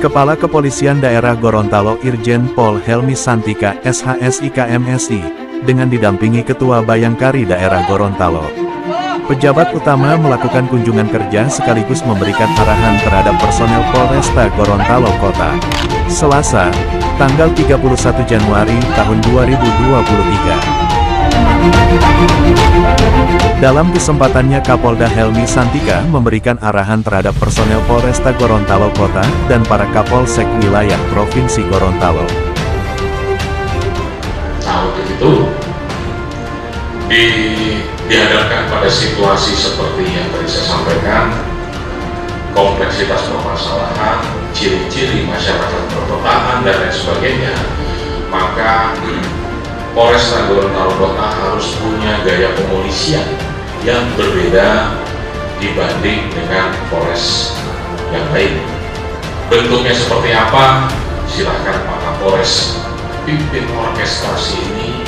Kepala Kepolisian Daerah Gorontalo Irjen Pol Helmi Santika SHSIKMSI, dengan didampingi Ketua Bayangkari Daerah Gorontalo. Pejabat utama melakukan kunjungan kerja sekaligus memberikan arahan terhadap personel Polresta Gorontalo Kota. Selasa, tanggal 31 Januari tahun 2023. Dalam kesempatannya Kapolda Helmi Santika memberikan arahan terhadap personel Polresta Gorontalo Kota dan para Kapolsek wilayah Provinsi Gorontalo. Nah, untuk itu dihadapkan pada situasi seperti yang tadi saya sampaikan, kompleksitas permasalahan, ciri-ciri masyarakat perkotaan dan lain sebagainya, maka Polresta Gorontalo Kota harus punya gaya pemolisian yang berbeda dibanding dengan Polres yang lain. Bentuknya seperti apa? Silahkan Pak Kapolres pimpin orkestrasi ini